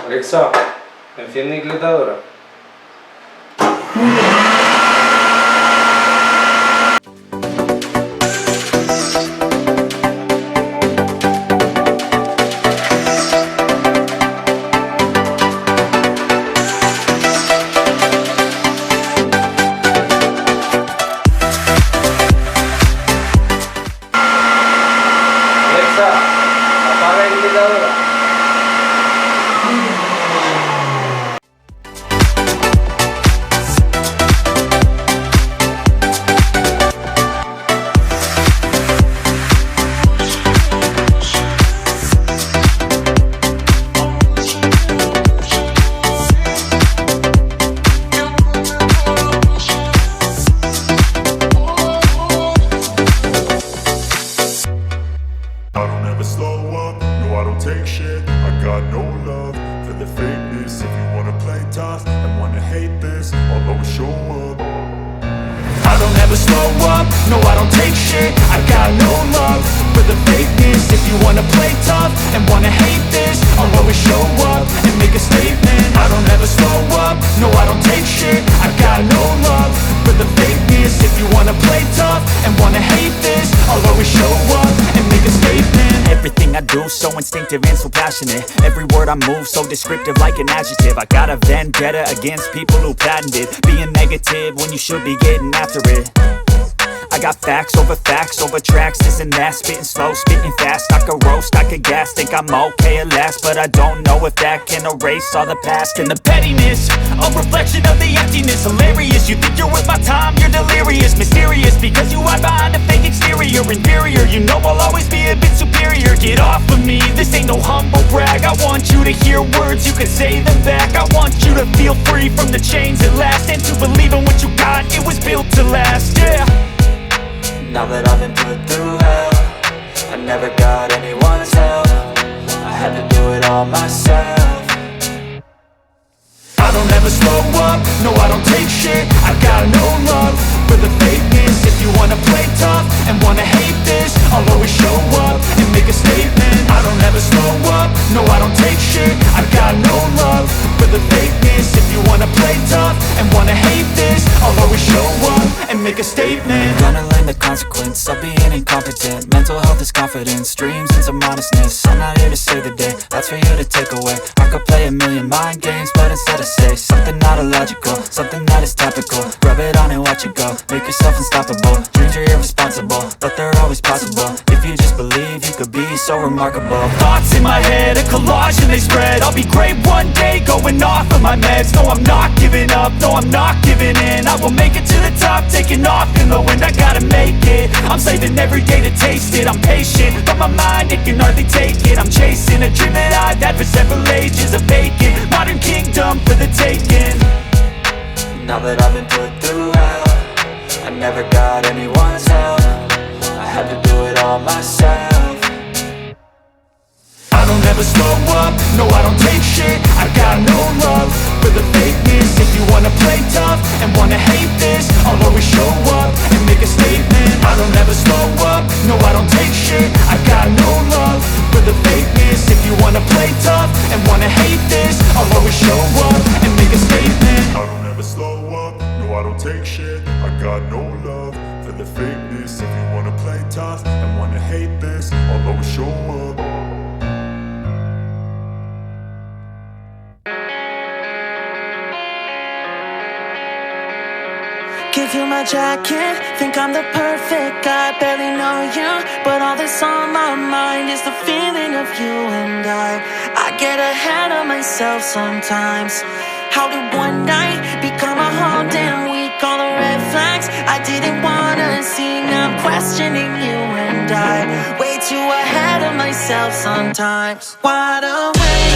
Alexa, enciende ingletadoras. Alexa, apaga la ingletadoras. No, I don't take shit, I got no love for the fakeness. If you wanna play tough and wanna hate this, I'll always show up and make a statement. I don't ever slow up, no, I don't take shit, I got no love for the fakeness. If you wanna play tough and wanna hate this, I'll always show up and make a statement. Everything I do so instinctive and so passionate. Every word I move so descriptive like an adjective. I got a vendetta against people who patented being negative when you should be getting after it. I got facts over tracks, this and that. Spitting slow, spitting fast, I could roast, I could gas. Think I'm okay at last, but I don't know if that can erase all the past. And the pettiness, a reflection of the emptiness. Hilarious, you think you're worth my time, you're delirious. Mysterious, because you hide behind a fake exterior. Inferior, you know I'll always be a bit superior. Get off of me, this ain't no humble brag. I want you to hear words, you can say them back. I want you to feel free from the chains at last, and to believe in what you got, it was built to last, yeah. Now that I've been put through hell, I never got anyone's help, I had to do it all myself. I don't ever slow up, no I don't take shit, I got no love for the fakeness. If you wanna play tough and wanna hate this, I'll always show up and make a statement. I don't ever slow up, no I don't take shit, I got no love for the fakeness. If you wanna play tough and wanna hate this, I'll always show up and make a statement. Gonna learn the consequence of being incompetent. Mental health is confidence, dreams and some honestness. I'm not here to save the day, that's for you to take away. I could play a million mind games, but instead I say something not illogical, something that is topical. Rub it on and watch it go, make yourself unstoppable. Dreams are irresponsible, but they're always possible. If you just believe, you could be so remarkable. Thoughts in my head, a collage and they spread. I'll be great one day, going off of my meds. No, I'm not giving up, no, I'm not giving in. I will make it to the top, taking off in the wind. I gotta make it, I'm saving every day to taste it. I'm patient, but my mind, it can hardly take it. I'm chasing a dream that I've had for several ages. A vacant, modern kingdom for the taking. Now that I've been put through hell, I never got anyone's help. I had to do it all myself. I don't ever slow up, no I don't take shit. I got no love for the fakeness. If you wanna play tough and wanna hate this, I'll always show up and make a statement. I don't ever slow up, no I don't take shit. I got no love for the fakeness. If you wanna play tough and wanna hate this, I'll always show up and make a statement. I don't ever slow up, no I don't take shit. I got no love for the fakeness. If you wanna play tough and wanna hate this, I'll always show up. Give you my jacket, think I'm the perfect guy. Barely know you, but all that's on my mind is the feeling of you and I get ahead of myself sometimes. How did one night become a whole damn week? All the red flags I didn't wanna see. Now I'm questioning you and I way too ahead of myself sometimes. Wide awake,